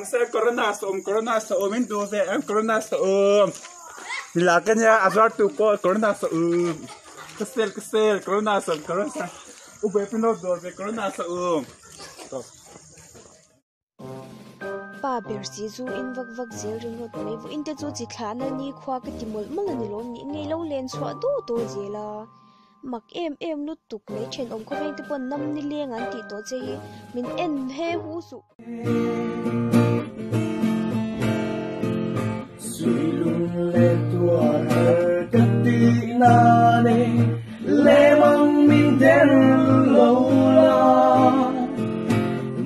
se corona sa Indo se corona sa Milakanya azar tu corona sa Kesel corona sa ube pino do se corona sa pa bersi zu in vak zel ringot mai vu inte chu chi thana ni khwa ka timol mangani lo ni ngei lo len chwa do to jela mak em lut tuk mai chen om khaweng te pon nam ni leng an ti to che hi min en he hu su sui lung le tua her ka ti na ne le mang min den lo la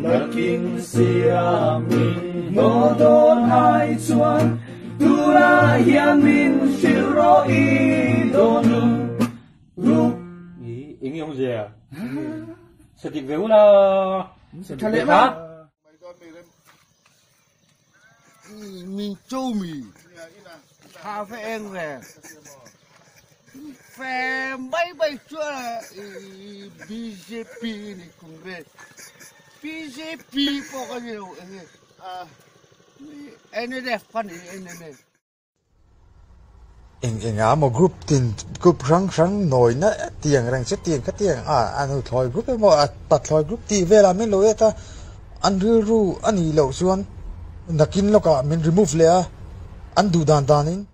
making sia min no don hai chuan tura hian min shiro I don ru ý nghĩa không gì à sẽ tìm về là thật lẽ mà mình châu mì cà phê anh nè phê bay chưa là BJP này cũng về BJP có cái gì anh ấy đẹp con anh này eng amo group rang noi na tiang rang che tiang ka tiang anu thloi group emo pat thloi group ti vela min lo eta an ru ani lo chuan nakin loka min remove le a an du dan in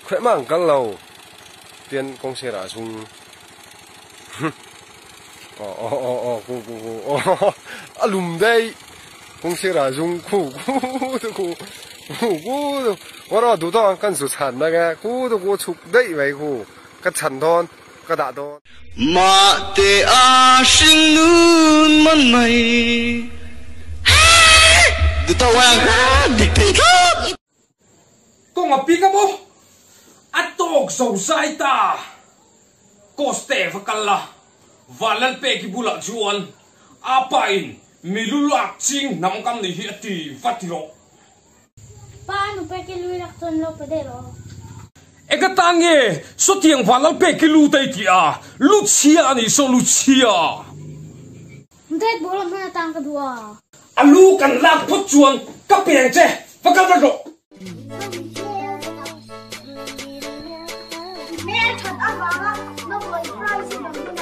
khỏe mang kal lo tiền công xe ra sung ku alum đây công xe ra sung ku我读到跟住陳那個，估到我出得為乎，個陳湯個大湯。馬地阿星눈만 말，讀到我滴滴個。講我邊個冇？一多數晒ta，個 step กัน啦，วันนั้นเป็กบุหรี่ชวนอาไปมีลุลักจริงนำกำนี่ที่ตีฟัดที่โล Paano pa kiluilak ton lo padero? Ekatange, so tiang valal pe kilutay tiya, lucia ni so lucia. Hindi bolong na tang kadua. Alu kan lang putsuan kapiyang che, pagkakalo. May at ababa, no boy prize.